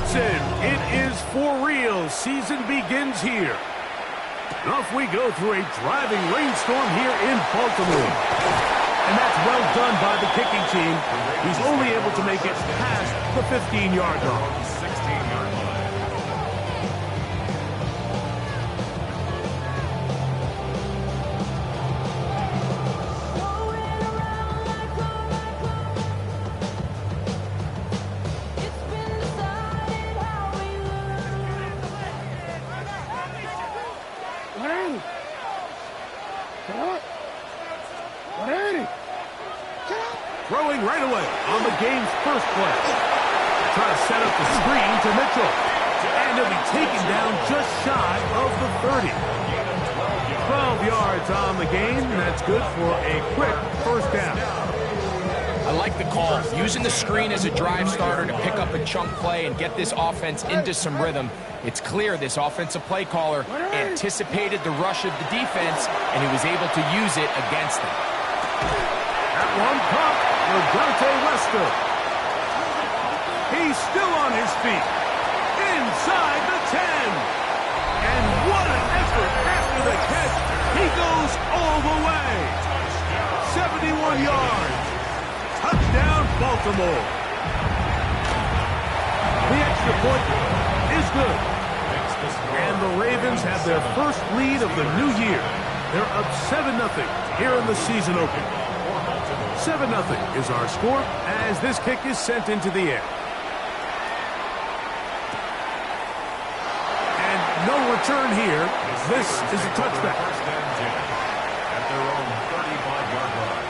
Johnson. It is for real. Season begins here. And off we go through a driving rainstorm here in Baltimore. And that's well done by the kicking team. He's only able to make it past the 15-yard line. Throwing right away on the game's first play. Try to set up the screen to Mitchell. And he'll be taken down just shy of the 30. 12 yards on the game. That's good for a quick first down. I like the call. Using the screen as a drive starter to pick up a chunk play and get this offense into some rhythm. It's clear this offensive play caller anticipated the rush of the defense, and he was able to use it against them. That one caught for Dante Wester. He's still on his feet. Inside the 10. And what an effort after the catch. He goes all the way. 71 yards. Touchdown, Baltimore. The extra point is good. And the Ravens have their first lead of the new year. They're up 7-0 here in the season opener. 7-0 is our score as this kick is sent into the air. And no return here. This is a touchback. At their own 35-yard line.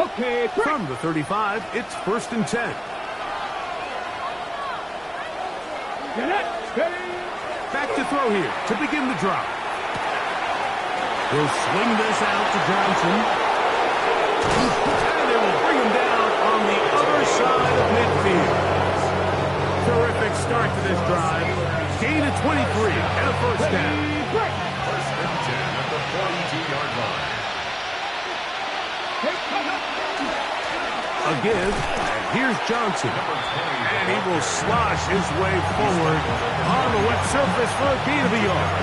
Okay, from the 35, it's 1st and 10. Back to throw here to begin the drive. He'll swing this out to Johnson. And they will bring him down on the other side of midfield. Terrific start to this drive. Gain of 23 and a first down. 1st and 10 at the 42-yard line. A give, and here's Johnson. And he will slosh his way forward on the wet surface for a gain of a yard.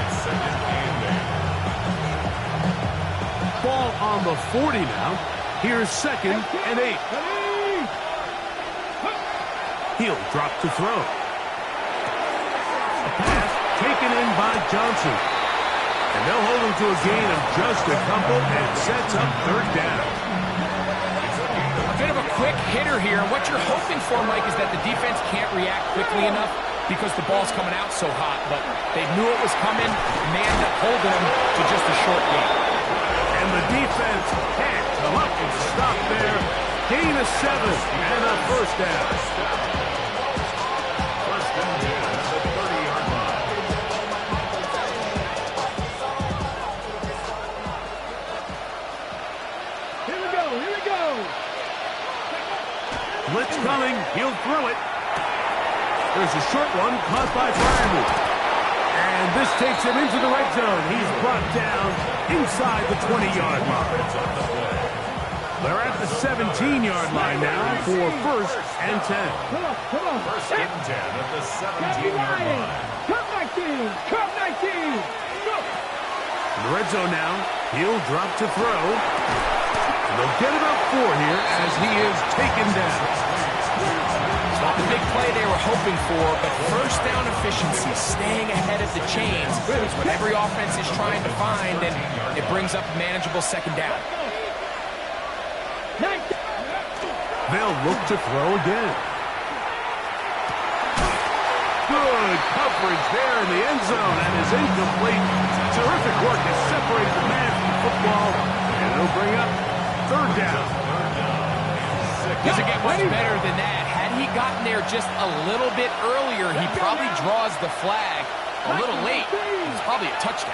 It's 2nd and 8. Ball on the 40 now. Here's 2nd and 8. He'll drop to throw. A pass taken in by Johnson. And they'll hold him to a gain of just a couple and sets up 3rd down. A bit of a quick hitter here. What you're hoping for, Mike, is that the defense can't react quickly enough because the ball's coming out so hot. But they knew it was coming, manned up holding them to just a short gain. And the defense can't come up and stop there. Gain of 7 and a first down. 1st and 10 at the 30-yard line. Here we go. Blitz coming. He'll throw it. There's a short one caught by Bryant. And this takes him into the red zone. He's brought down inside the 20-yard line. They're at the 17-yard line now for 1st and 10. Come on. 1st and 10 at the 17-yard line. Come 19. In the red zone now. He'll drop to throw. And they'll get about 4 here as he is taken down. It's not the big play they were hoping for, but first down efficiency, staying ahead of the chains, is what every offense is trying to find, and it brings up a manageable 2nd down. They'll look to throw again. Good coverage there in the end zone, and is incomplete. Terrific work has separated the man from the football, and it'll bring up 3rd down. Doesn't get much better than that. Had he gotten there just a little bit earlier, he probably draws the flag a little late. It's probably a touchdown.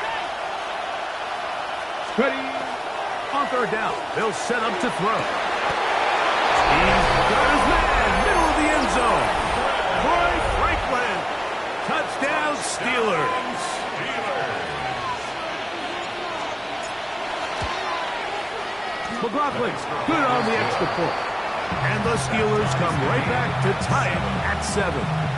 Ready? On 3rd down, they'll set up to throw. He's got his man, middle of the end zone. Troy Franklin. Touchdown, Steelers. McLaughlin, good on the extra point. And the Steelers come right back to tie it at 7.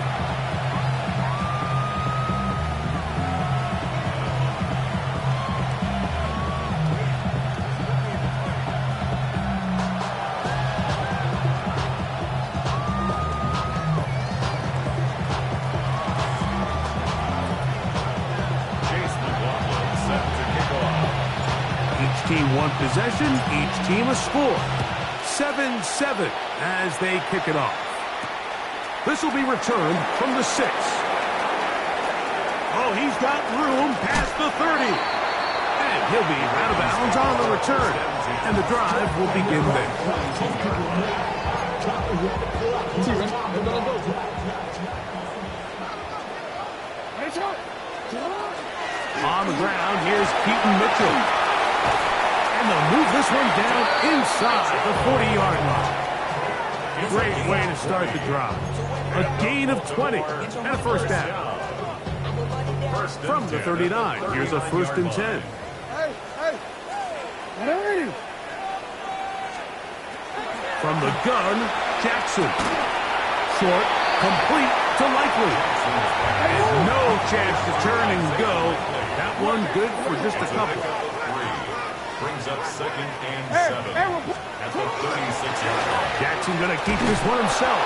One possession, each team a score. 7-7 as they kick it off. This will be returned from the 6. Oh, he's got room past the 30. And he'll be out of bounds on the return. And the drive will begin there. On the ground, here's Keaton Mitchell. And they'll move this one down inside the 40-yard line. Great way to start the drive. A gain of 20 and a first down. From the 39, here's a 1st and 10. From the gun, Jackson. Short, complete to Likely. And no chance to turn and go. That one good for just a couple. Brings up 2nd and 7 at the 36-yard line. Jackson going to keep this one himself.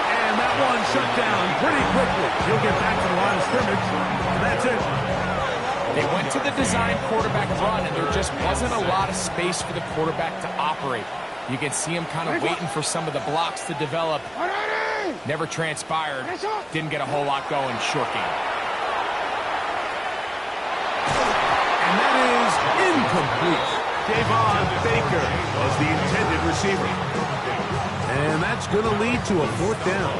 And that one shut down pretty quickly. He'll get back to the line of scrimmage. And that's it. They went to the design quarterback run, and there just wasn't a lot of space for the quarterback to operate. You can see him kind of waiting for some of the blocks to develop. Never transpired. Didn't get a whole lot going. Short game. And that is incomplete. Davon Baker was the intended receiver. And that's going to lead to a 4th down.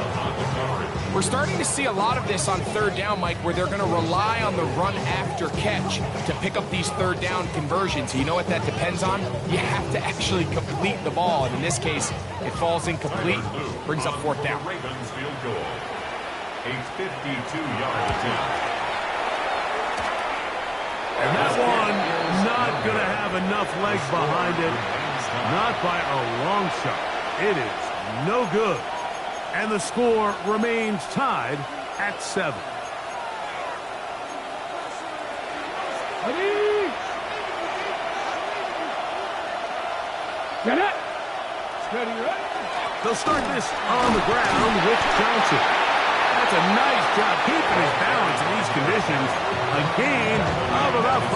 We're starting to see a lot of this on 3rd down, Mike, where they're going to rely on the run after catch to pick up these 3rd down conversions. You know what that depends on? You have to actually complete the ball. And in this case, it falls incomplete, brings up 4th down. Ravens field goal. A 52-yard attempt. And that one not going to have enough legs behind it. Not by a long shot. It is no good. And the score remains tied at 7. Get it. Steady, right? They'll start this on the ground with Johnson. That's a nice job keeping his balance in these conditions. A gain of about 5.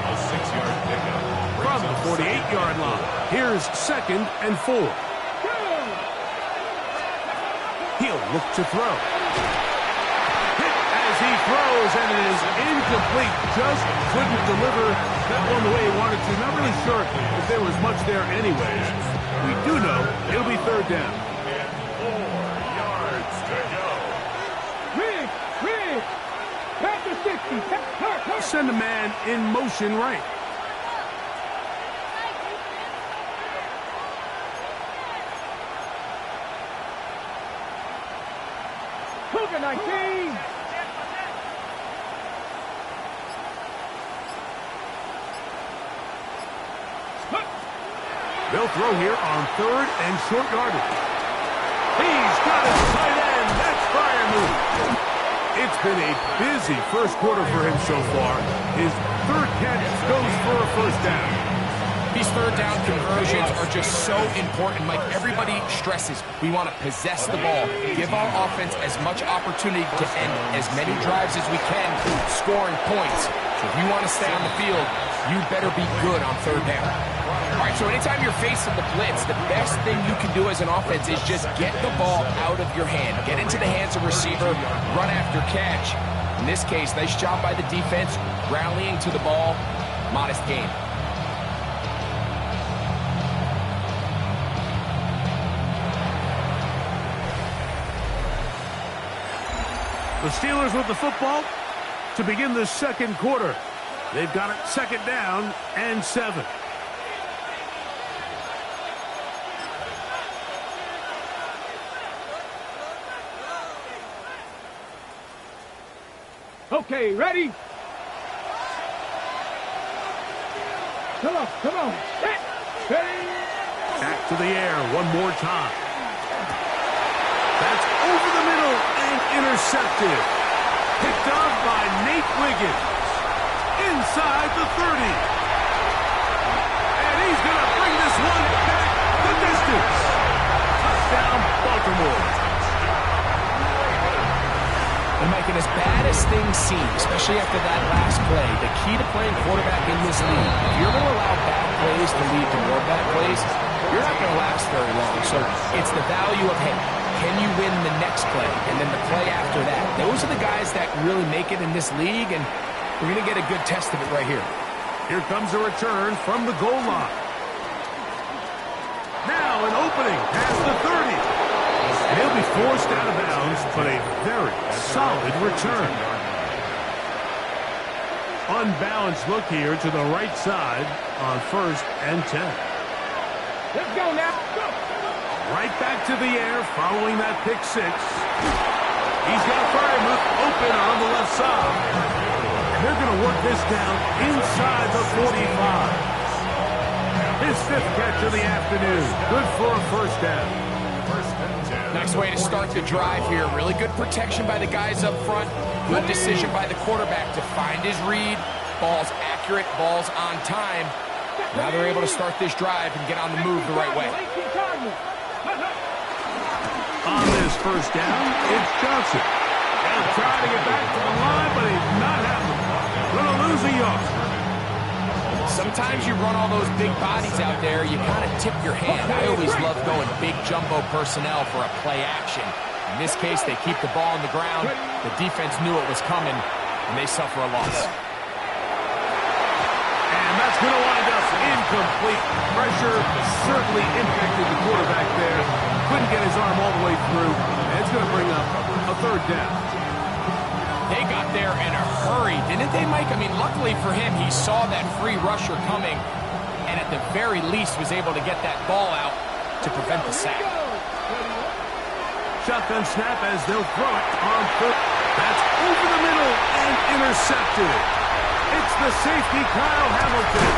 A 6-yard pickup. From the 48-yard line, here's 2nd and 4. He'll look to throw. Hit as he throws, and it is incomplete. Just couldn't deliver that one the way he wanted to. Not really sure if there was much there anyways. We do know it'll be 3rd down. And 4 yards to go. Rig. Back to 60. Send a man in motion right. Cougar 19. They'll throw here on 3rd and short yardage. He's got his tight end. That's Freiermuth. It's been a busy first quarter for him so far. His 3rd catch goes for a 1st down. These 3rd down conversions are just so important, Mike. Everybody stresses we want to possess the ball, give our offense as much opportunity to end as many drives as we can, scoring points. So if you want to stay on the field, you better be good on 3rd down. All right, so anytime you're facing the blitz, the best thing you can do as an offense is just get the ball out of your hand. Get into the hands of receiver, run after catch. In this case, nice job by the defense, rallying to the ball, modest gain. The Steelers with the football to begin the 2nd quarter. They've got it 2nd down and 7. Okay, ready? Come on. Ready? Back to the air one more time. That's over the middle and intercepted. Picked up by Nate Wiggins. Inside the 30. And he's going to bring this one back the distance. Touchdown, Baltimore. And Mike, and as bad as things seem, especially after that last play, the key to playing quarterback in this league, if you're going to allow bad plays to lead to more bad plays, you're not going to last very long. So it's the value of, hey, can you win the next play? And then the play after that. Those are the guys that really make it in this league, and we're going to get a good test of it right here. Here comes a return from the goal line. Now an opening past the 30. And he'll be forced out of bounds, but a very solid return. Unbalanced look here to the right side on 1st and 10. Let's go now. Go. Right back to the air following that pick 6. He's got Freiermuth open on the left side. And they're going to work this down inside the 45. His 5th catch of the afternoon. Good for a first down. Nice way to start the drive here. Really good protection by the guys up front. Good decision by the quarterback to find his read. Ball's accurate, ball's on time. Now they're able to start this drive and get on the move the right way. On this first down, it's Johnson. And trying to get back to the line, but he's not happening. Going to lose a yard. Sometimes you run all those big bodies out there, you kind of tip your hand. I always love going big jumbo personnel for a play action. In this case, they keep the ball on the ground. The defense knew it was coming, and they suffer a loss. And that's going to wind up incomplete. Pressure certainly impacted the quarterback there. Couldn't get his arm all the way through. And it's going to bring up a 3rd down. They got there in a hurry, didn't they, Mike? I mean, luckily for him, he saw that free rusher coming, and at the very least was able to get that ball out to prevent the sack. Shotgun snap as they'll throw it on 3rd. That's over the middle and intercepted. It's the safety, Kyle Hamilton.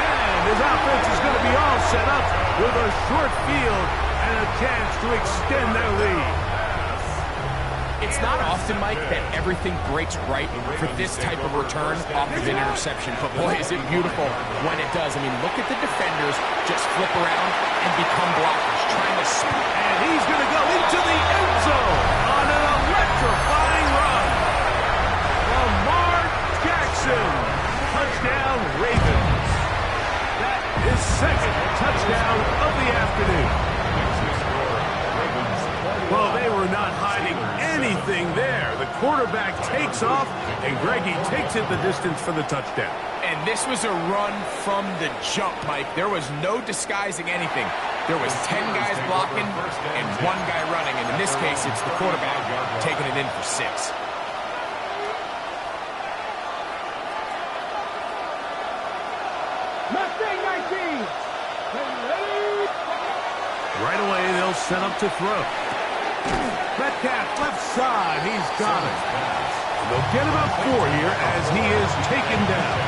And his offense is going to be all set up with a short field and a chance to extend their lead. It's not often, Mike, that everything breaks right for this type of return off of an interception. But, boy, is it beautiful when it does. I mean, look at the defenders just flip around and become blockers, trying to spin. And he's going to go into the end zone on an electrifying run. Lamar Jackson. Touchdown, Ravens. That is 2nd touchdown of the afternoon. Well, they were not hiding anything there. The quarterback takes off, and Greggy takes it the distance for the touchdown. And this was a run from the jump, Mike. There was no disguising anything. There was 10 guys blocking and 1 guy running. And in this case, it's the quarterback taking it in for 6. Mustang 19. Right away, they'll set up to throw. Metcalf, left side, he's got it. And they'll get about 4 here as he is taken down.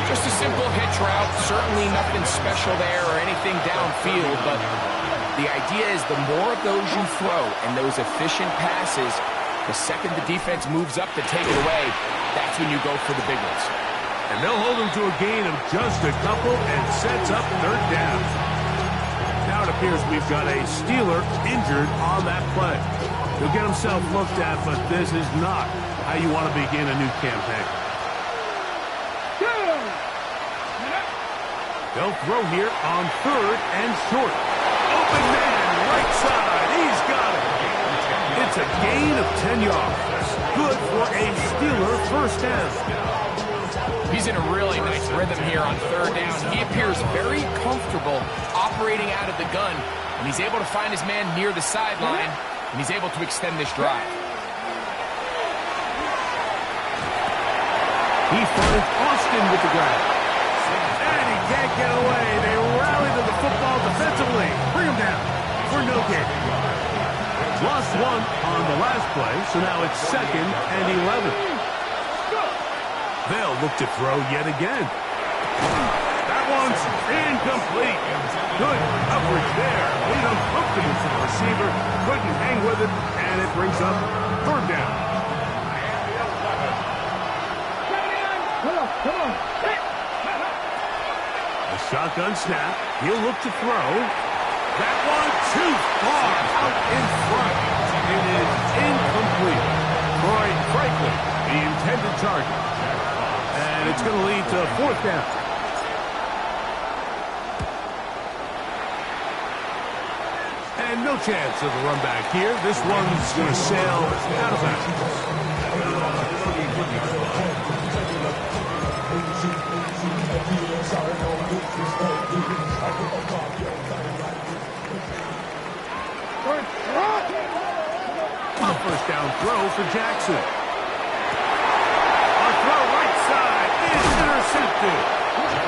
Just a simple hitch route, certainly nothing special there or anything downfield, but the idea is the more of those you throw and those efficient passes, the second the defense moves up to take it away, that's when you go for the big ones. And they'll hold him to a gain of just a couple and sets up 3rd down. Now it appears we've got a Steeler injured on that play. He'll get himself looked at, but this is not how you want to begin a new campaign. They'll throw here on 3rd and short. Open man, right side, he's got it. It's a gain of 10 yards. Good for a Steeler first down. He's in a really nice rhythm here on 3rd down. He appears very comfortable operating out of the gun, and he's able to find his man near the sideline, and he's able to extend this drive. He finds Austin with the grab. And he can't get away. They rally to the football defensively. Bring him down for no gain. Lost 1 on the last play, so now it's 2nd and 11. They'll look to throw yet again. That one's incomplete. Good coverage there. Made him open to the receiver. Couldn't hang with it, and it brings up third down. Come on. A shotgun snap. He'll look to throw. That one too far out in front. It is incomplete. Troy Franklin, the intended target. And it's going to lead to fourth down. And no chance of a run back here. This one's going to sail out of bounds. A first down throw for Jackson. A throw right side is intercepted.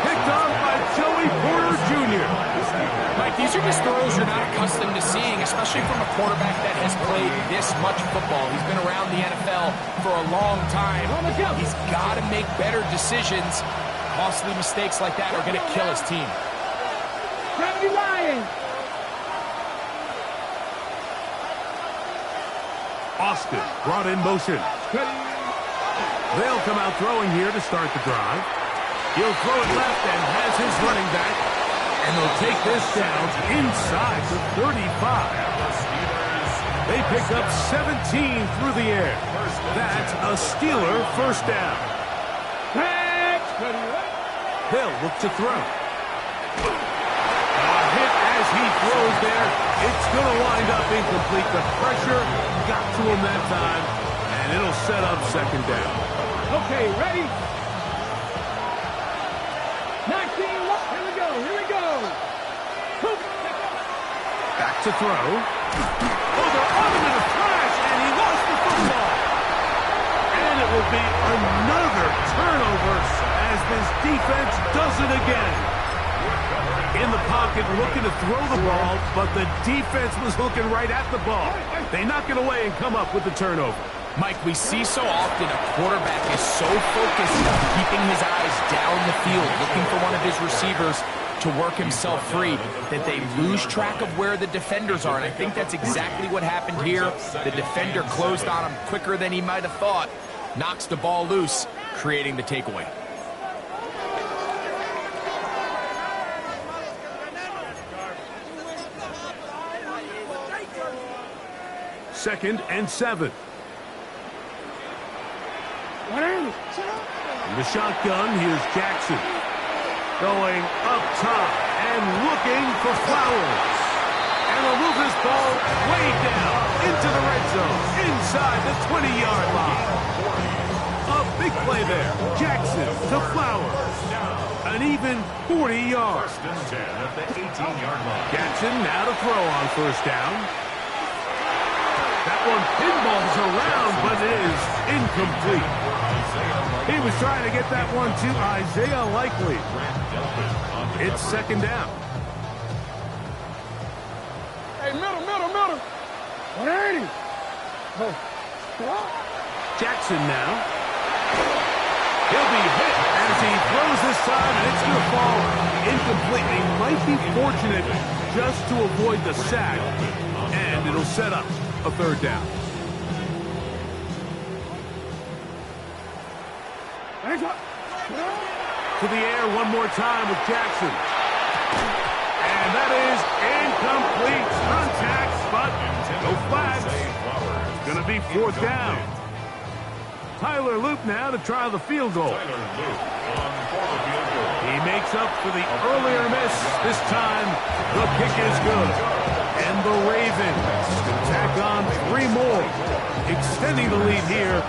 Picked up by Joey Porter Jr. Mike, these are just throws you're not accustomed to seeing, especially from a quarterback that has played this much football. He's been around the NFL for a long time. He's got to make better decisions. Costly mistakes like that are going to kill his team. Gravity Lion. Austin brought in motion. They'll come out throwing here to start the drive. He'll throw it left and has his running back. And they'll take this down inside the 35. They pick up 17 through the air. That's a Steeler first down. They'll look to throw. A hit as he throws there. It's going to wind up incomplete. The pressure got to him that time, and it'll set up second down. Okay, ready? 19, here we go. Back to throw. Oh, they're on him in a flash, and he lost the football. And it will be another turnover as this defense does it again. In the pocket, looking to throw the ball, but the defense was looking right at the ball. They knock it away and come up with the turnover. Mike, we see so often a quarterback is so focused on keeping his eyes down the field, looking for one of his receivers to work himself free, that they lose track of where the defenders are. And I think that's exactly what happened here. The defender closed on him quicker than he might have thought, knocks the ball loose, creating the takeaway. Second and 7. In the shotgun, here's Jackson. Going up top and looking for Flowers. And he'll move this ball way down into the red zone, inside the 20-yard line. A big play there. Jackson to Flowers. An even 40 yards. Jackson now to throw on first down. That one pinballs around, but it is incomplete. He was trying to get that one to Isaiah Likely. It's second down. Hey, middle. 180. Jackson now. He'll be hit as he throws this time, and it's going to fall incomplete. He might be fortunate just to avoid the sack, and it'll set up a third down. To the air one more time with Jackson. And that is incomplete. Contact, but no flags. It's going to be fourth down. Tyler Loop now to try the field goal. He makes up for the earlier miss. This time, the kick is good. And the Ravens can tack on 3 more, extending the lead here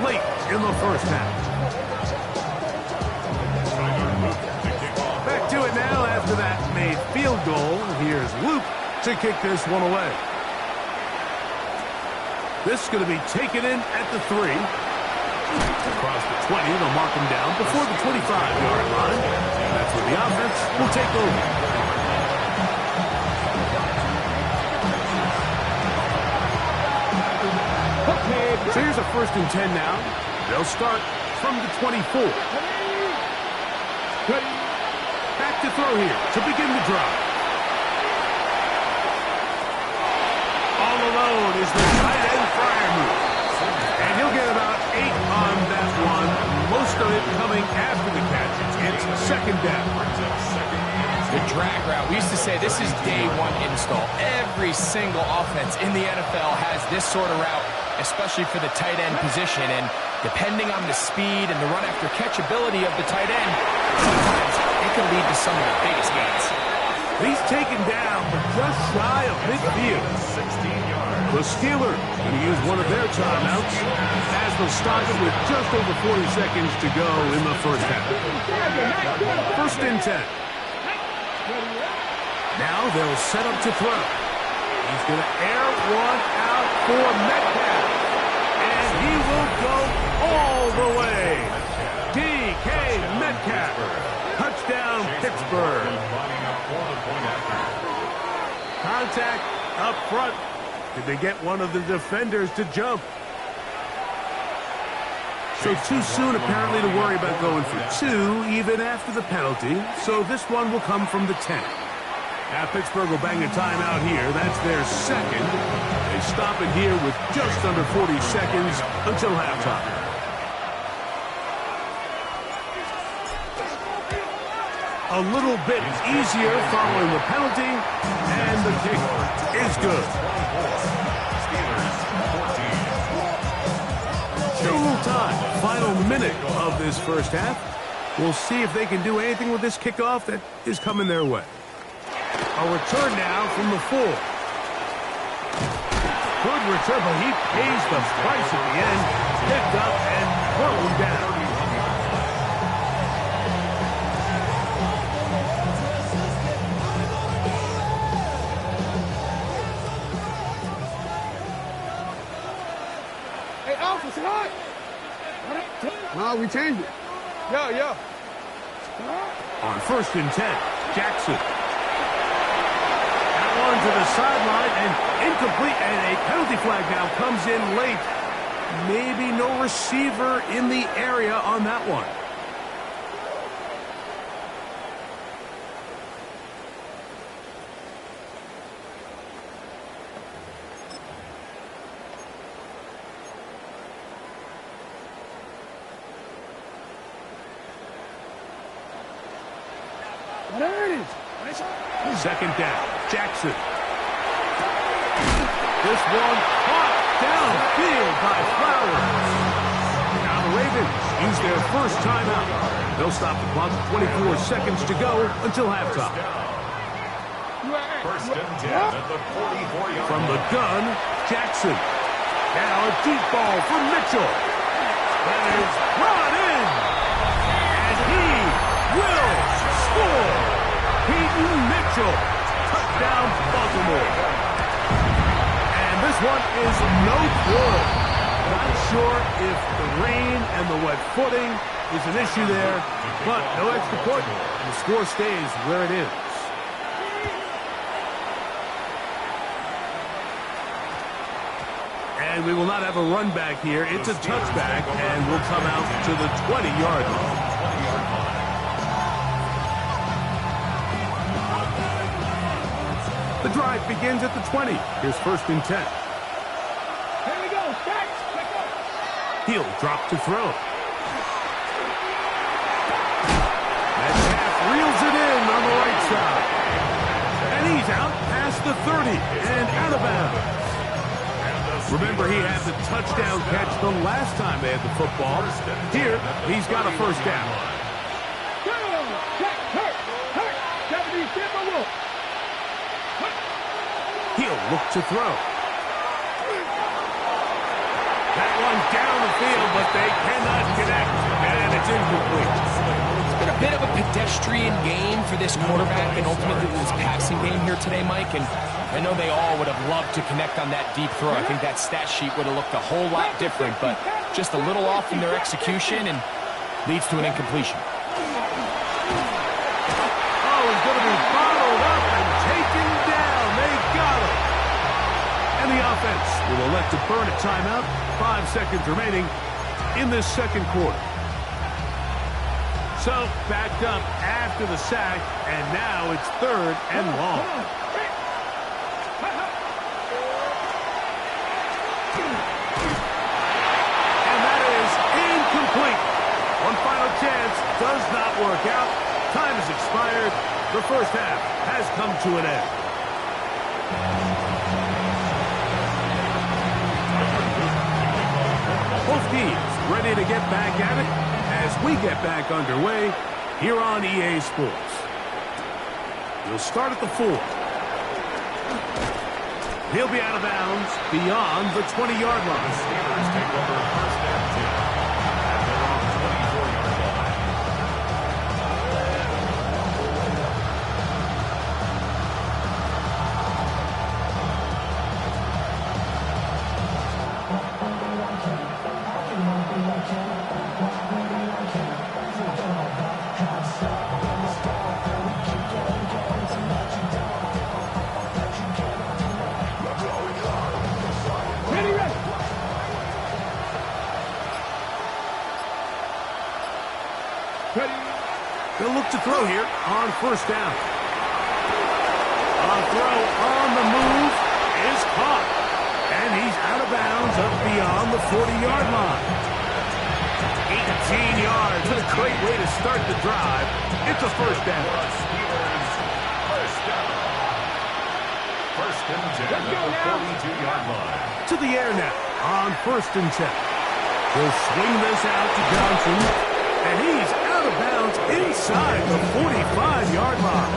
late in the first half. Back to it now after that made field goal. Here's Luke to kick this one away. This is going to be taken in at the 3. Across the 20, they'll mark him down before the 25-yard line. That's where the offense will take over. So here's a 1st and 10 now. They'll start from the 24. to throw here to begin the drive. All alone is the tight end Freiermuth. And he'll get about 8 on that one. Most of it coming after the catch. It's second down. The drag route. We used to say this is day one install. Every single offense in the NFL has this sort of route, especially for the tight end position. And depending on the speed and the run after catch ability of the tight end, sometimes it can lead to some of the biggest gains. He's taken down, but just shy of midfield. 16 yards. The Steelers going to use one of their timeouts as they'll stop it with just over 40 seconds to go in the first half. First and 10. Now they'll set up to throw. He's going to air one out for Metcalf. And he will go all the way. DK Metcalf. Touchdown, Pittsburgh. Contact up front. Did they get one of the defenders to jump? So too soon, apparently, to worry about going for 2, even after the penalty. So this one will come from the 10. Now Pittsburgh will bang a timeout here. That's their second. They stop it here with just under 40 seconds until halftime. A little bit easier following the penalty, and the kick is good. Still time, final minute of this first half. We'll see if they can do anything with this kickoff that is coming their way. A return now from the 4. Good return, but he pays the price at the end. Picked up and thrown down. No, we changed it. Yeah. On first and 10, Jackson. That one to the sideline and incomplete, and a penalty flag now comes in late. Maybe no receiver in the area on that one. There it is. Second down, Jackson. This one caught downfield by Flowers. Now the Ravens use their first timeout. They'll stop the clock with 24 seconds to go until halftime. First and 10 at the 44-yard From the gun, Jackson. Now a deep ball for Mitchell. That is brought in. And he will score. Peyton Mitchell. Touchdown, Baltimore. And this one is no good. Not sure if the rain and the wet footing is an issue there, but no extra point. The score stays where it is. And we will not have a run back here. It's a touchback, and we'll come out to the 20-yard line. The drive begins at the 20. Here's first and 10. Here we go. He'll drop to throw. Metcalf reels it in on the right side. And he's out past the 30 and out of bounds. Remember, he had the touchdown catch the last time they had the football. Here, he's got a first down. He'll look to throw. That one down the field, but they cannot connect, and it's incomplete. It's been a bit of a pedestrian game for this quarterback and ultimately this passing game here today, Mike, and I know they all would have loved to connect on that deep throw. I think that stat sheet would have looked a whole lot different, but just a little off in their execution and leads to an incompletion. Oh, he's going to be bottled up and taken down. They got him. And the offense will elect to burn a timeout. 5 seconds remaining in this second quarter. So, backed up after the sack, and now it's 3rd and long. And that is incomplete. One final chance does not work out. Time has expired. The first half has come to an end. Both teams ready to get back at it as we get back underway here on EA Sports. We'll start at the 4. He'll be out of bounds beyond the 20-yard line. Steelers take over 1st and 10 at their own 24-yard line. They'll look to throw here on 1st down. A throw on the move is caught. And he's out of bounds up beyond the 40-yard line. 18 yards. What a great way to start the drive. It's a 1st down. Steelers, 1st down. 1st and 10 at the 42-yard line. To the air now on 1st and 10. He'll swing this out to Johnson. And he's out of bounds inside the 45-yard line.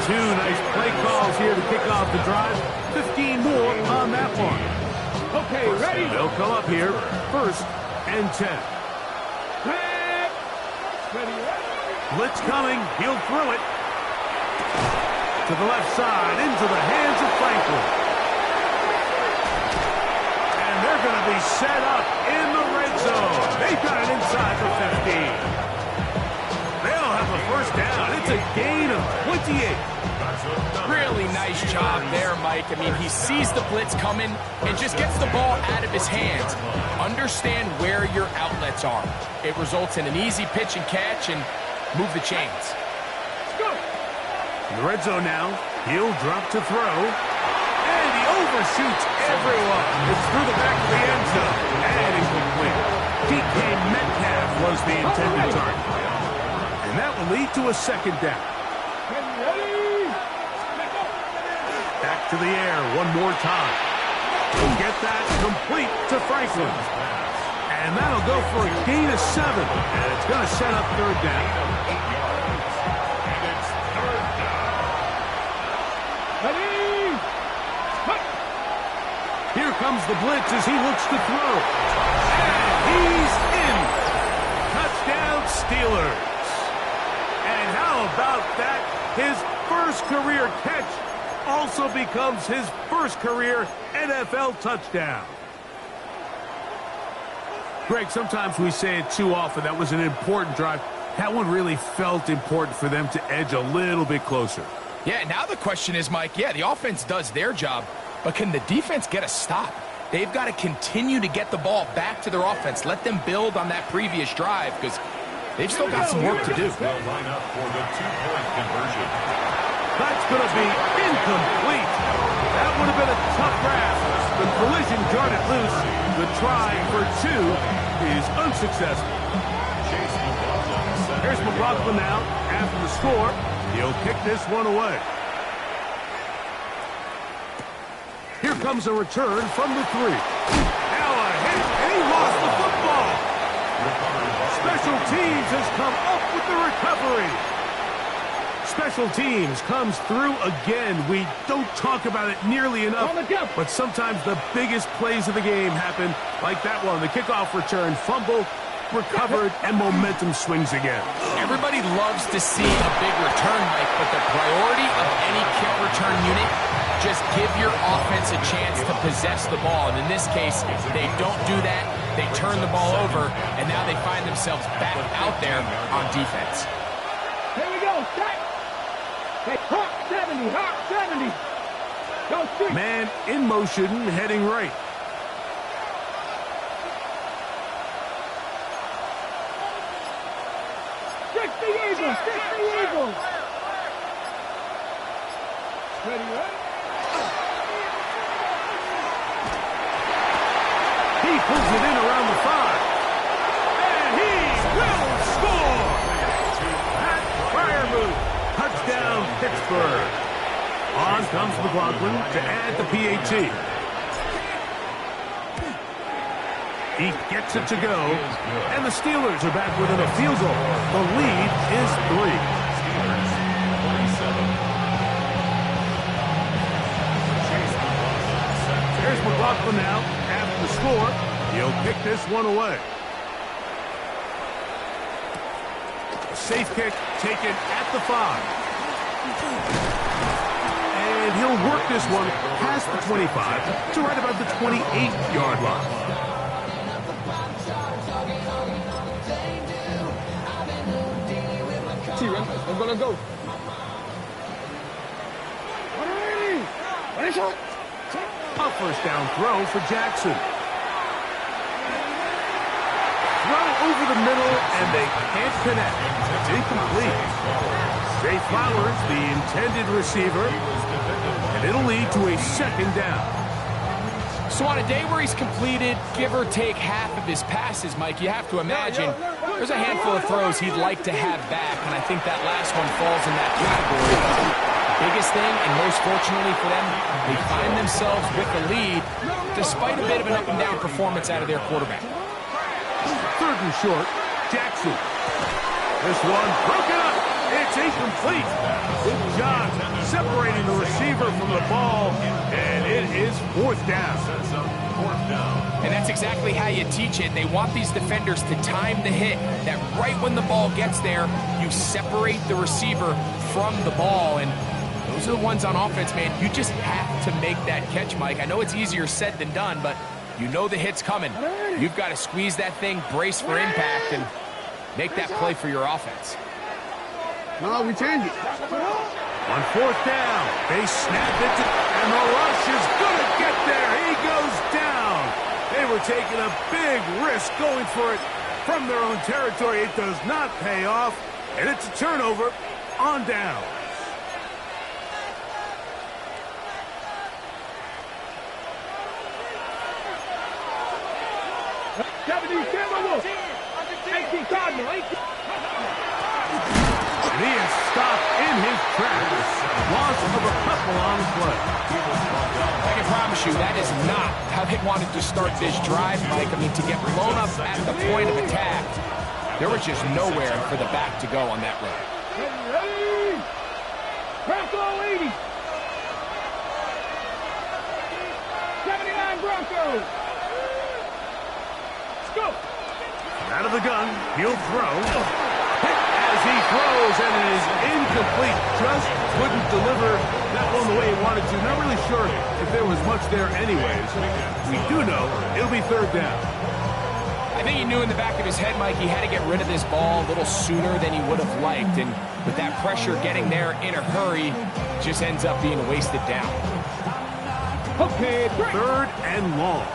2 nice play calls here to kick off the drive. 15 more on that one. Okay, ready? They'll come up here, 1st and 10. Ready. Blitz coming. He'll throw it. To the left side, into the hands of Franklin. And they're going to be set up in the red zone. They've got it inside the 15. They'll have a 1st down. It's a gain of 28. Really nice job there, Mike. I mean, he sees the blitz coming and just gets the ball out of his hands. Understand where your outlets are. It results in an easy pitch and catch and move the chains. In the red zone now, he'll drop to throw. And he overshoots everyone. It's through the back of the end zone. And incomplete. DK Metcalf was the intended target. And that will lead to a 2nd down. Back to the air one more time. He'll get that complete to Franklin. And that'll go for a gain of 7. And it's going to set up 3rd down. Here comes the blitz as he looks to throw. And he's in. Touchdown, Steelers. And how about that? His 1st career catch also becomes his 1st career NFL touchdown. Greg, sometimes we say it too often. That was an important drive. That one really felt important for them to edge a little bit closer. Yeah, now the question is, Mike, yeah, the offense does their job, but can the defense get a stop? They've got to continue to get the ball back to their offense. Let them build on that previous drive because they've still got some work to do. They'll line up for the 2-point conversion. That's going to be incomplete. That would have been a tough grab. The collision jarred it loose. The try for 2 is unsuccessful. Here's McLaughlin now after the score. He'll kick this one away. Here comes a return from the 3. Now a hit, and he lost the football. Special teams has come up with the recovery. Special teams comes through again. We don't talk about it nearly enough, but sometimes the biggest plays of the game happen like that one. The kickoff return, fumble, recovered, and momentum swings again. Everybody loves to see a big return, Mike, but the priority of any kick return unit, just give your offense a chance to possess the ball. And in this case, they don't do that. They turn the ball over, and now they find themselves back out there on defense. Here we go. Start. Hey, hot 70, hot 70. Go straight. Man in motion, heading right. Eagles. 50 Eagles. Ready, right? He pulls it in around the 5. And he will score! Pat Fryermuth. Touchdown, Pittsburgh. On comes McLaughlin to add the PAT. He gets it to go, and the Steelers are back within a field goal. The lead is 3. Steelers, 27. Here's McLaughlin now after the score. He'll pick this one away. A safe kick taken at the 5. And he'll work this one past the 25 to right about the 28-yard line. I'm gonna go. A first down throw for Jackson. Throw over the middle, and they can't connect. It's incomplete. Zay Flowers, the intended receiver, and it'll lead to a second down. So on a day where he's completed, give or take half of his passes, Mike, you have to imagine there's a handful of throws he'd like to have back, and I think that last one falls in that category. The biggest thing, and most fortunately for them, they find themselves with the lead despite a bit of an up-and-down performance out of their quarterback. Third and short, Jackson. This one broken up. It's incomplete. Good job separating the receiver from the ball, and it is fourth down. And that's exactly how you teach it. They want these defenders to time the hit, that right when the ball gets there, you separate the receiver from the ball. And those are the ones on offense, man. You just have to make that catch, Mike. I know it's easier said than done, but you know the hit's coming. You've got to squeeze that thing, brace for impact, and make that play for your offense. No, we change it. On fourth down, they snap it, and the rush is going to get there. He goes down. They were taking a big risk going for it from their own territory. It does not pay off, and it's a turnover on down. And he is stopped in his tracks. Loss of a couple on the play. I can promise you that is not how they wanted to start this drive, Mike. I mean, to get blown up at the point of attack, there was just nowhere for the back to go on that run. Ready? Bronco 80. 79 Broncos. Let's go. Out of the gun, he'll throw. Hit as he throws, and it is incomplete. Just couldn't deliver that one the way he wanted to. Not really sure if there was much there anyways. We do know it'll be third down. I think he knew in the back of his head, Mike, he had to get rid of this ball a little sooner than he would have liked. And with that pressure getting there in a hurry, just ends up being a wasted down. Okay, Third and long.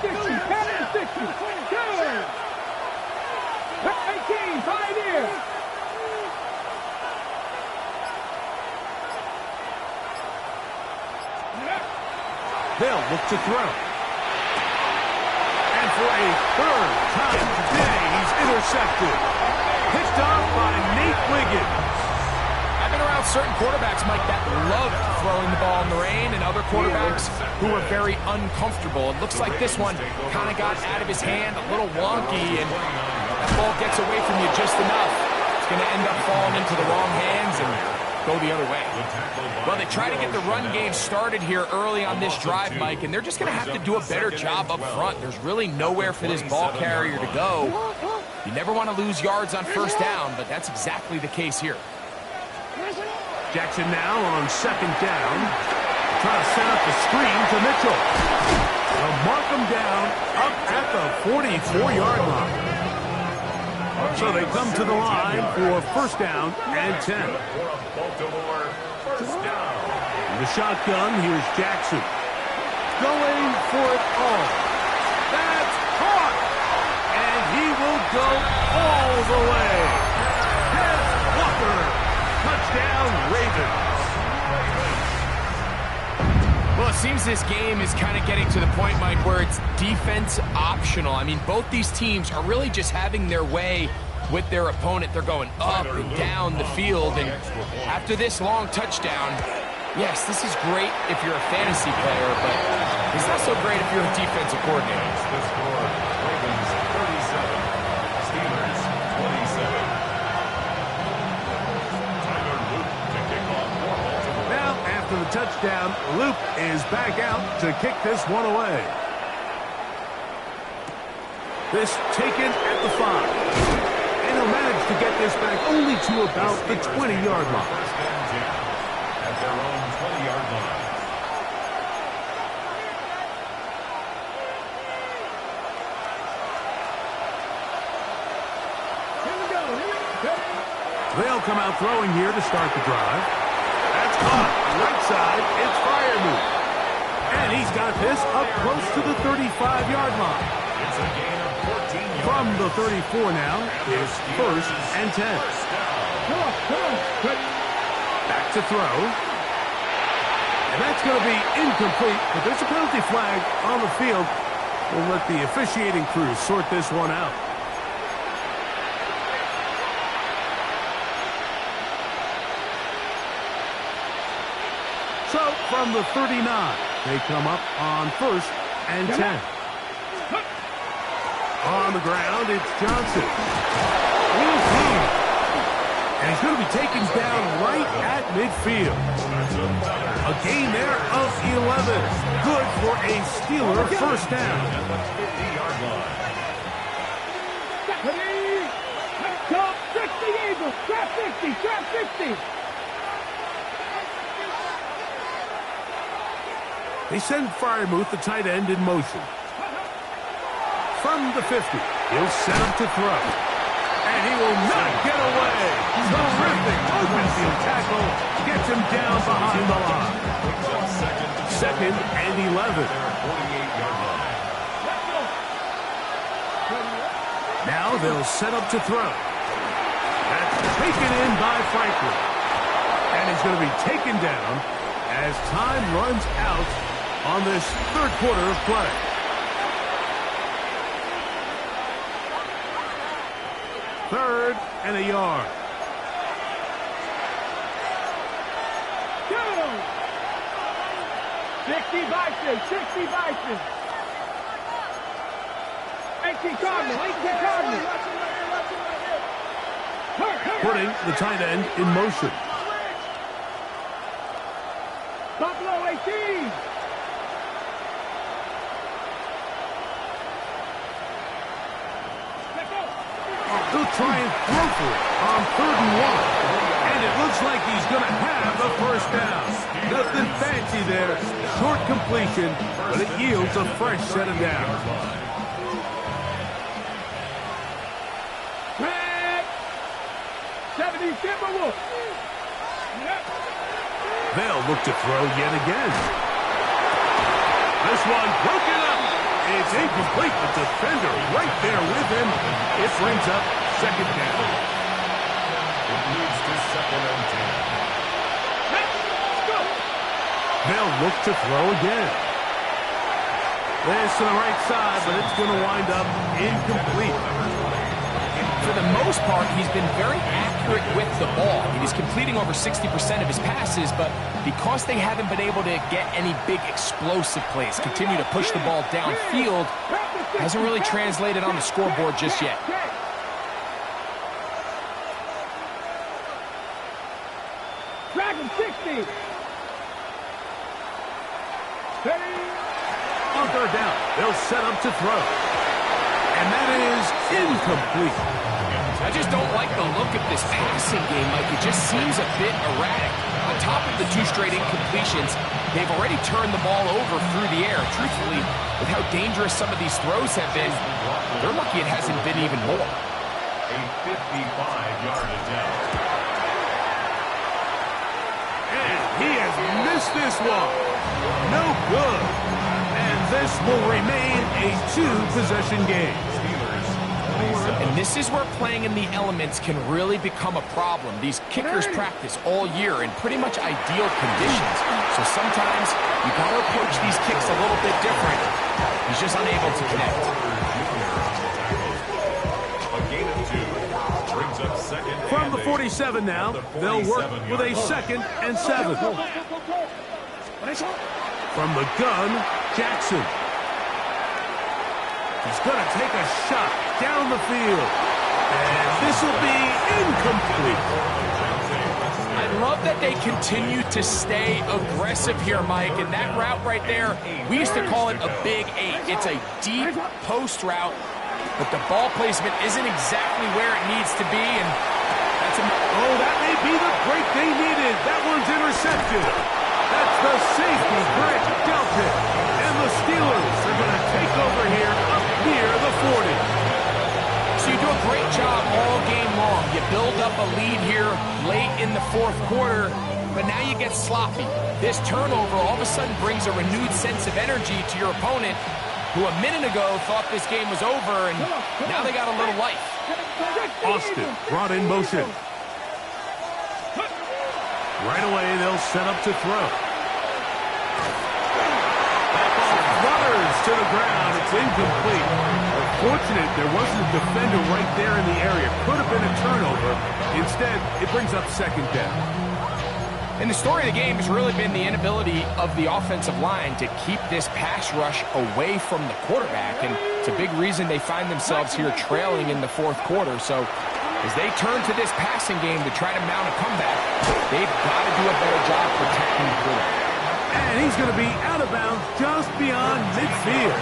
60. Good. 18, 5 here. They'll look to throw. And for a third time today, he's intercepted. Picked off by Nate Wiggins. I've been around certain quarterbacks, Mike, that love throwing the ball in the rain, and other quarterbacks who are very uncomfortable. It looks like this one kind of got out of his hand, a little wonky, and that ball gets away from you just enough. It's going to end up falling into the wrong hands and go the other way. Well, they try to get the run game started here early on this drive, Mike, and they're just going to have to do a better job up front. There's really nowhere for this ball carrier to go. You never want to lose yards on first down, but that's exactly the case here. Jackson now on second down. Trying to set up the screen to Mitchell. They'll mark him down up at the 44-yard line. So they come to the line for first down and 10. Baltimore, first down. In the shotgun, here's Jackson. Going for it all. That's caught. And he will go all the way. Has it seems this game is kind of getting to the point, Mike, where it's defense optional. I mean, both these teams are really just having their way with their opponent. They're going up and down the field, and after this long touchdown, yes, this is great if you're a fantasy player, but it's not so great if you're a defensive coordinator. The score, Ravens 37, Steelers 27. Tyler Luke to kick off for Baltimore. Now, after the touchdown, Luke is back out to kick this one away. This taken at the 5. And he'll manage to get this back only to about the 20-yard line. First and 10 at their own 20-yard line. They'll come out throwing here to start the drive. That's caught. Right side, it's Firemouth. And he's got this up close to the 35-yard line. It's a gain of 14 yards. From the 34 now is first and 10. Back to throw. And that's going to be incomplete, but there's a penalty flag on the field. We'll let the officiating crew sort this one out. So from the 39, they come up on first and 10. On the ground, it's Johnson. And he's going to be taken down right at midfield. A gain there of 11. Good for a Steeler first down. Top 60 Eagles. Trap 50. Trap 50. They send Firemouth, the tight end, in motion. From the 50, he'll set up to throw. And he will not get away. Terrific open field tackle gets him down behind the line. Second and 11. Now they'll set up to throw. That's taken in by Franklin. And he's going to be taken down as time runs out on this third quarter of play. Third and a yard. Go! 60 Bison. 60 Bison. 18 Cardinal. 18 Cardinal. Putting the tight end in motion. Buffalo 18. He'll try and throw for it on 3rd and 1. And it looks like he's going to have the first down. Nothing fancy there. Short completion, but it yields a fresh set of downs. 70 Timberwolves. They'll look to throw yet again. This one broken up. It's incomplete. The defender right there with him. It brings up second down. It leads to second and 10. Let's go. They'll look to throw again. This to the right side, but it's going to wind up incomplete. For the most part, he's been very accurate with the ball. He's completing over 60% of his passes, but because they haven't been able to get any big explosive plays, continue to push the ball downfield, hasn't really translated on the scoreboard just yet. Dragon 60. On third down, they'll set up to throw. And that is incomplete. I just don't like the look of this passing game, Mike. It just seems a bit erratic. On top of the 2 straight incompletions, they've already turned the ball over through the air. Truthfully, with how dangerous some of these throws have been, they're lucky it hasn't been even more. A 55-yard attempt. And he has missed this one. No good. And this will remain a 2-possession game. Steelers 27. And this is where playing in the elements can really become a problem. These kickers practice all year in pretty much ideal conditions. So sometimes you got to approach these kicks a little bit different. He's just unable to connect. A gain of 2 brings up second. From the 47 now, they'll work with a 2nd and 7. From the gun, Jackson. He's going to take a shot down the field. And this will be incomplete. I love that they continue to stay aggressive here, Mike. And that route right there, we used to call it a big 8. It's a deep post route, but the ball placement isn't exactly where it needs to be. And that's oh, that may be the break they needed. That one's intercepted. That's the safety break dealt it. And the Steelers are going to take over here up near the 40. So you do a great job all game long. You build up a lead here late in the 4th quarter, but now you get sloppy. This turnover all of a sudden brings a renewed sense of energy to your opponent, who a minute ago thought this game was over, and now they got a little life. Austin brought in motion. Right away, they'll set up to throw. That ball flutters to the ground. It's incomplete. Fortunate there wasn't a defender right there in the area. Could have been a turnover. Instead, it brings up 2nd down. And the story of the game has really been the inability of the offensive line to keep this pass rush away from the quarterback. And it's a big reason they find themselves here trailing in the 4th quarter. So as they turn to this passing game to try to mount a comeback, they've got to do a better job protecting the quarterback. And he's going to be out of bounds just beyond midfield.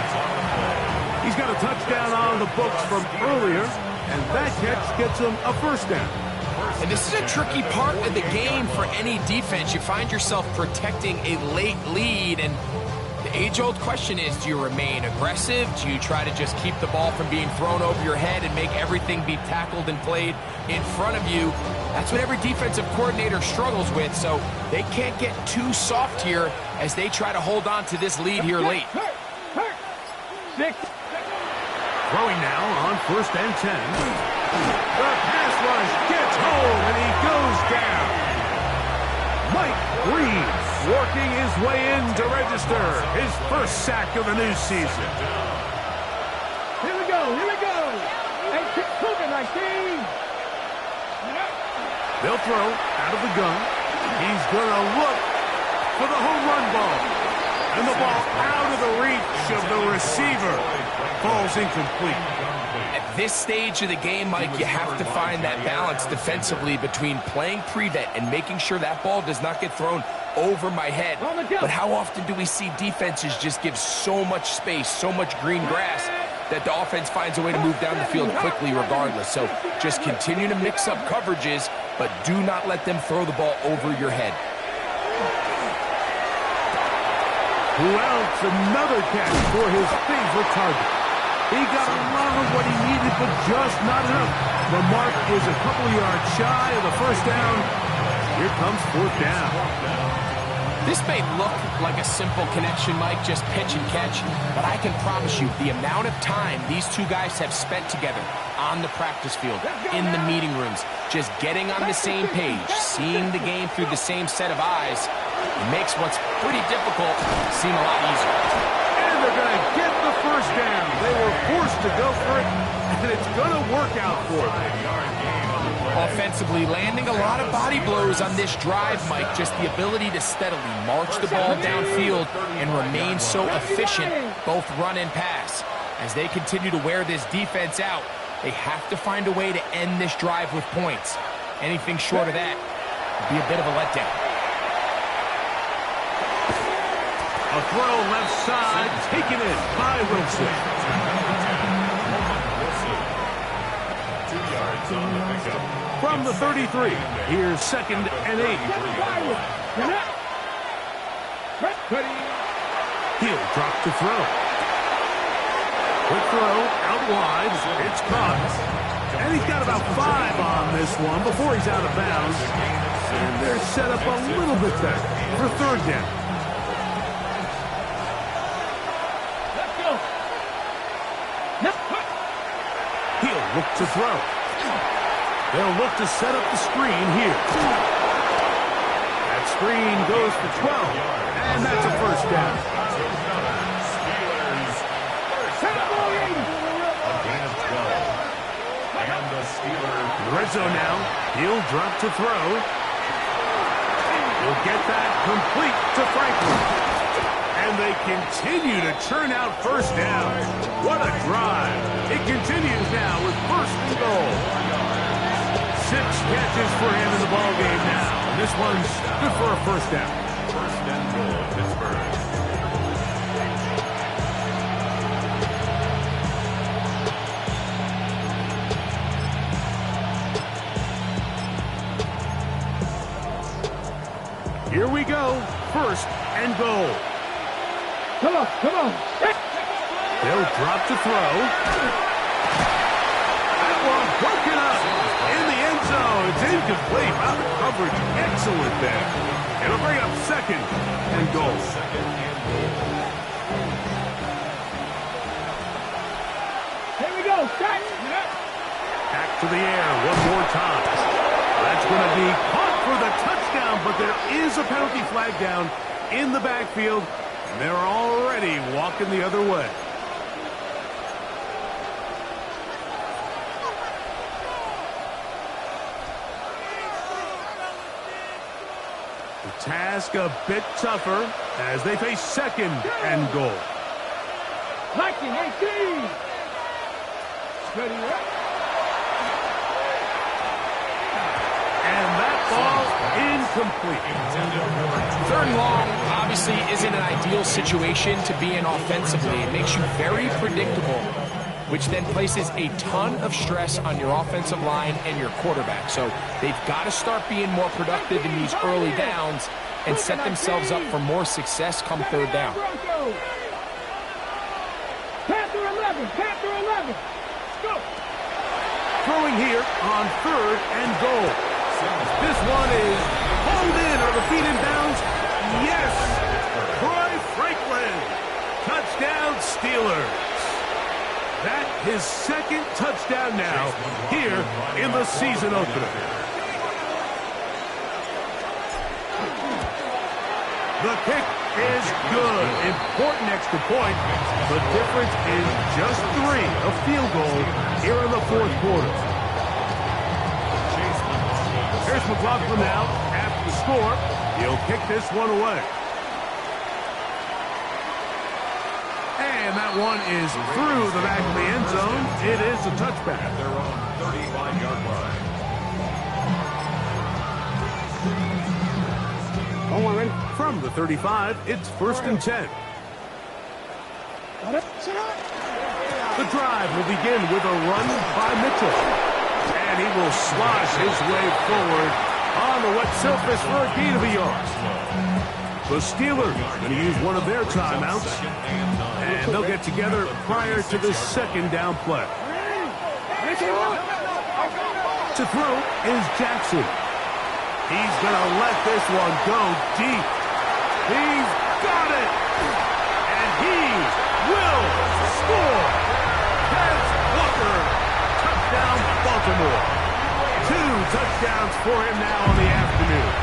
He's got a touchdown on the books from earlier, and that catch gets him a 1st down. And this is a tricky part of the game for any defense. You find yourself protecting a late lead, and the age-old question is, do you remain aggressive? Do you try to just keep the ball from being thrown over your head and make everything be tackled and played in front of you? That's what every defensive coordinator struggles with, so they can't get too soft here as they try to hold on to this lead here late. Throwing now on 1st and 10. The pass rush gets home, and he goes down. Mike Reeves working his way in to register his 1st sack of the new season. Here we go, here we go. Hey, keep cooking, my team. They'll throw out of the gun. He's going to look for the home run ball. And the ball out of the reach of the receiver. Falls incomplete. At this stage of the game, Mike, you have to find that balance defensively between playing prevent and making sure that ball does not get thrown over my head. But how often do we see defenses just give so much space, so much green grass, that the offense finds a way to move down the field quickly regardless? So just continue to mix up coverages, but do not let them throw the ball over your head. Who else? Another catch for his favorite target. He got a lot of what he needed, but just not enough. The mark is a couple yards shy of the 1st down. Here comes 4th down. This may look like a simple connection, Mike, just pitch and catch, but I can promise you the amount of time these two guys have spent together on the practice field, in the meeting rooms, just getting on the same page, seeing the game through the same set of eyes, it makes what's pretty difficult seem a lot easier. And they're going to get the 1st down. They were forced to go for it, and it's going to work out for them. Offensively, landing a lot of body blows on this drive, Mike. Just the ability to steadily march the ball downfield and remain so efficient, both run and pass. As they continue to wear this defense out, they have to find a way to end this drive with points. Anything short of that would be a bit of a letdown. A throw left side, taken in by Wilson. 2 yards on the pickup. From the 33, here's 2nd and 8. He'll drop to throw. Quick throw, out wide, it's caught. And he's got about 5 on this one before he's out of bounds. And they're set up a little bit better for 3rd down. He'll look to throw. They'll look to set up the screen here. That screen goes for 12, and that's a first down. And the Steelers. Red zone now. He'll drop to throw. He'll get that complete to Franklin. And they continue to churn out first downs. What a drive. It continues now with first and goal. 6 catches for him in the ballgame now. This one's good for a first down. First and goal, Pittsburgh. Here we go. First and goal. Come on, come on. They'll drop to throw. That one broken up in the end zone. It's incomplete. Wow, the coverage excellent there. It'll bring up second and goal. Here we go. Set. Back to the air one more time. That's going to be caught for the touchdown, but there is a penalty flag down in the backfield. And they're already walking the other way. The task a bit tougher as they face second and goal. 19-18. Ready up. And that ball incomplete. Third and long obviously isn't an ideal situation to be in offensively. It makes you very predictable, which then places a ton of stress on your offensive line and your quarterback. So they've got to start being more productive in these early downs and set themselves up for more success come third down. Panther 11. Panther 11. Go. Throwing here on third and goal. This one is pulled in. Are the feet in bounds? Yes! Troy Franklin. Touchdown Steelers. That his second touchdown now here in the season opener. The kick is good. Important extra point. The difference is just 3, a field goal here in the fourth quarter. Here's McLaughlin now after the score. He'll kick this one away. And that one is through the back of the end zone. It is a touchback. At their own 35-yard line. From the 35, it's first and 10. The drive will begin with a run by Mitchell. And he will slosh his way forward on the wet surface for a gain of a yard. The Steelers going to use one of their timeouts. And they'll get together prior to the second down play. To throw is Jackson. He's going to let this one go deep. He's got it. And he will score. Heads Walker. Touchdown, Baltimore. 2 touchdowns for him now on the afternoon.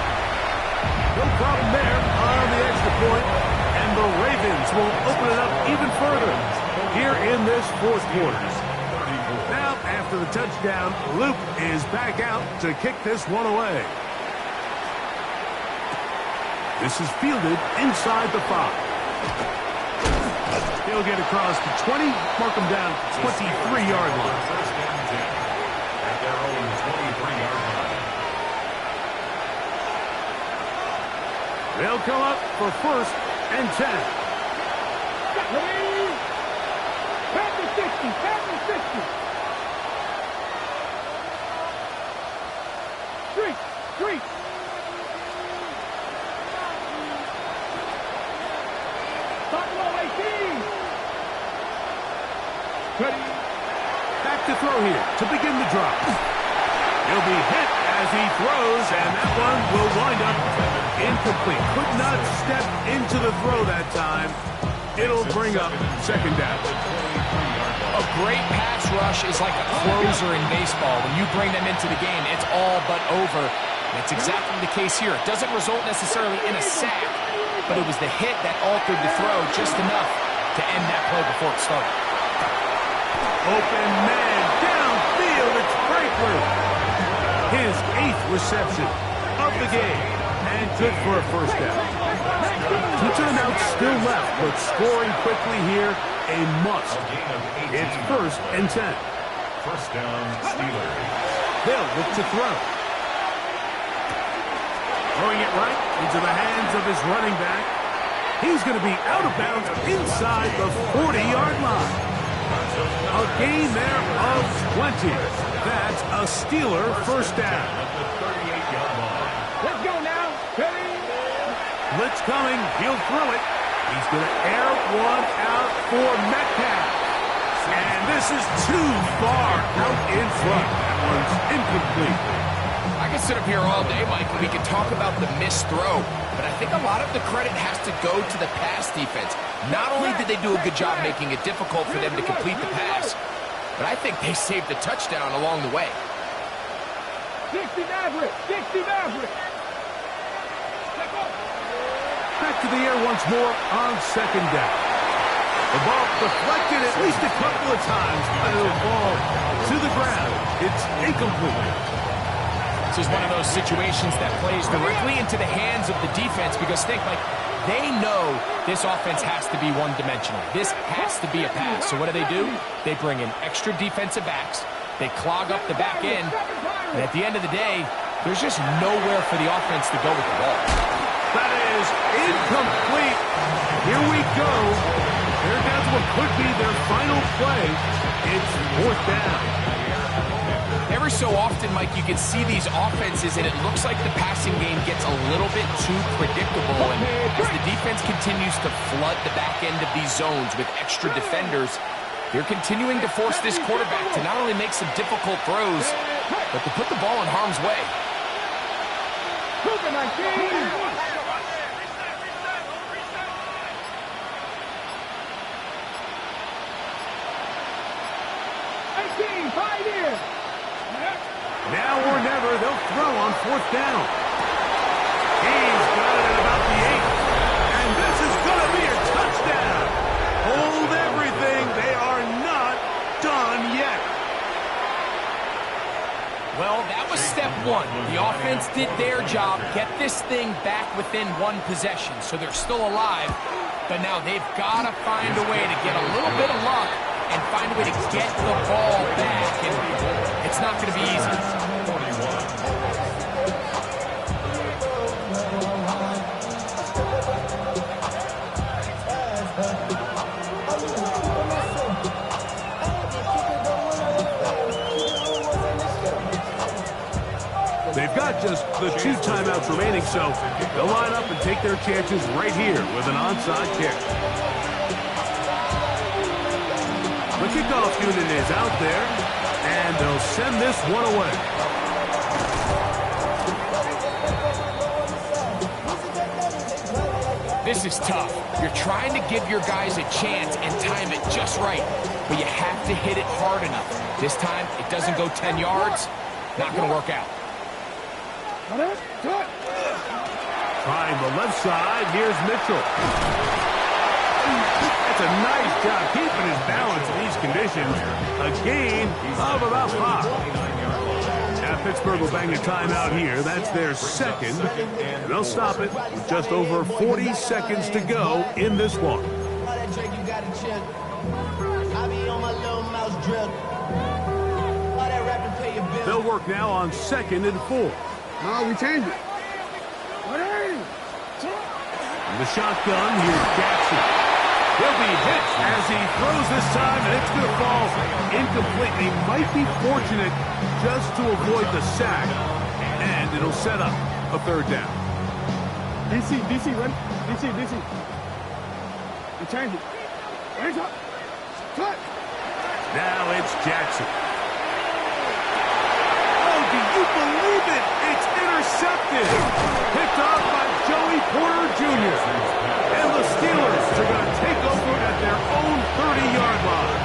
No problem there on the extra point. And the Ravens will open it up even further here in this fourth quarter. Now, after the touchdown, Luke is back out to kick this one away. This is fielded inside the 5. He'll get across the 20, mark him down at the 23-yard line. First and 10 at their own 23-yard line. They'll come up for first and 10. Panther 60. Panther 60. Street. Back to throw here to begin the drop. He'll be hit as he throws, and that one will wind up incomplete. Could not step into the throw that time. It'll bring up second down. a great pass rush is like a closer in baseball. When you bring them into the game, it's all but over. That's exactly the case here. It doesn't result necessarily in a sack, but it was the hit that altered the throw just enough to end that play before it started. Open man downfield. It's Franklin. His 8th reception of the game. And good for a first down. 2 timeouts still left, but scoring quickly here, a must. It's 1st and 10. First down, Steelers. They'll look to throw. Throwing it right into the hands of his running back. He's going to be out of bounds inside the 40-yard line. A gain there of 20. That's a Steeler first down. Let's go now. Blitz coming. He'll throw it. He's going to air one out for Metcalf. And this is too far out in front. That one's incomplete. I could sit up here all day, Mike, and we could talk about the missed throw, but I think a lot of the credit has to go to the pass defense. Not only did they do a good job making it difficult for them to complete the pass, but I think they saved the touchdown along the way. 60 Maverick. 60 Maverick. Back to the air once more on second down. The ball deflected at least a couple of times, but it'll fall to the ground. It's incomplete. This is one of those situations that plays directly into the hands of the defense because think, like, they know this offense has to be one-dimensional. This has to be a pass. So what do? They bring in extra defensive backs. They clog up the back end. And at the end of the day, there's just nowhere for the offense to go with the ball. That is incomplete. Here we go. They're down to what could be their final play. It's 4th down. Every so often, Mike, you can see these offenses, and it looks like the passing game gets a little bit too predictable. And as the defense continues to flood the back end of these zones with extra defenders, they're continuing to force this quarterback to not only make some difficult throws, but to put the ball in harm's way. 18, 5 in. Now or never, they'll throw on 4th down. He's got it at about the 8th. And this is going to be a touchdown. Hold everything. They are not done yet. Well, that was step 1. The offense did their job, get this thing back within 1 possession, so they're still alive. But now they've got to find a way to get a little bit of luck and find a way to get the ball back. And it's not going to be easy. They've got just the 2 timeouts remaining, so they'll line up and take their chances right here with an onside kick. The kickoff unit is out there, and they'll send this one away. This is tough. You're trying to give your guys a chance and time it just right, but you have to hit it hard enough. This time, it doesn't go 10 yards. Not going to work out. Trying the left side, here's Mitchell. That's a nice job keeping his balance in these conditions. A gain of about 5. Now Pittsburgh will bang a timeout here. That's their 2nd. And they'll stop it with just over 40 seconds to go in this one. They'll work now on 2nd and 4. No, we changed it. In the shotgun, here's Jackson. He'll be hit as he throws this time, and it's going to fall incomplete. He might be fortunate just to avoid the sack, and it'll set up a 3rd down. DC, ready? DC. We changed it. Hands up. Cut. Now it's Jackson. Oh, do you believe it? It's intercepted. Picked off by Joey Porter Jr. And the Steelers are going to take over at their own 30-yard line.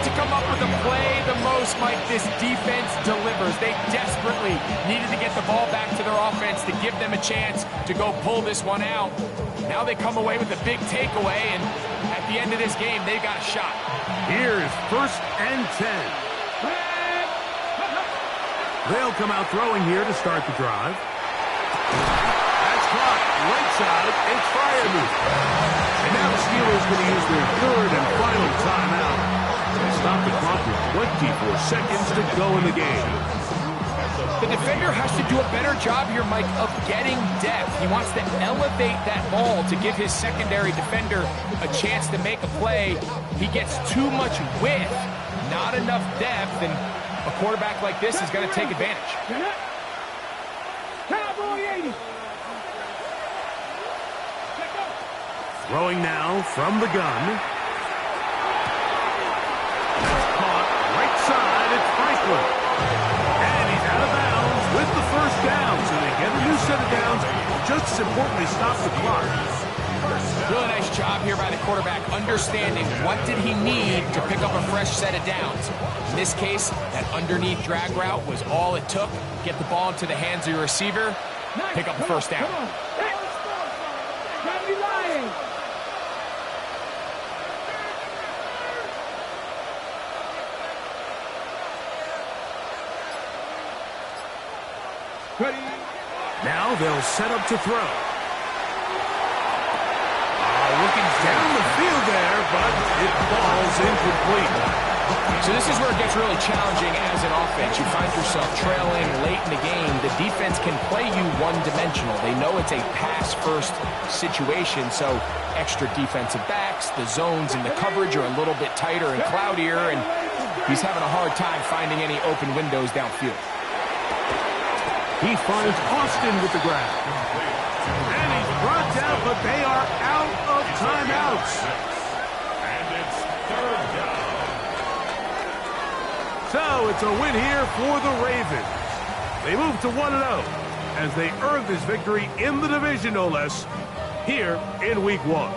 to come up with a play the most, Mike, this defense delivers. They desperately needed to get the ball back to their offense to give them a chance to go pull this one out. Now they come away with a big takeaway, and at the end of this game, they've got a shot. Here's 1st and 10. They'll come out throwing here to start the drive. That's caught. Right side, it's Freiermuth. And now the Steelers going to use their 3rd and final timeout. They stop the clock with 24 seconds to go in the game. The defender has to do a better job here, Mike, of getting depth. He wants to elevate that ball to give his secondary defender a chance to make a play. He gets too much width, not enough depth, and a quarterback like this is going to take advantage. Cowboy 80. Throwing now from the gun. That's caught. Right side, it's Franklin. And he's out of bounds with the 1st down. So they get a new set of downs. Just as important, they stop the clock. Really nice job here by the quarterback, understanding what did he need to pick up a fresh set of downs. In this case, that underneath drag route was all it took. Get the ball into the hands of your receiver, pick up the 1st down. Can't be lying. Ready. Now they'll set up to throw. Looking down the field there, but it falls incomplete. So this is where it gets really challenging as an offense. You find yourself trailing late in the game. The defense can play you one-dimensional. They know it's a pass-first situation, so extra defensive backs, the zones and the coverage are a little bit tighter and cloudier, and he's having a hard time finding any open windows downfield. He finds Austin with the grab. And he's brought down, but they are out of timeouts. And it's 3rd down. So it's a win here for the Ravens. They move to 1-0 as they earn this victory in the division, no less, here in Week 1.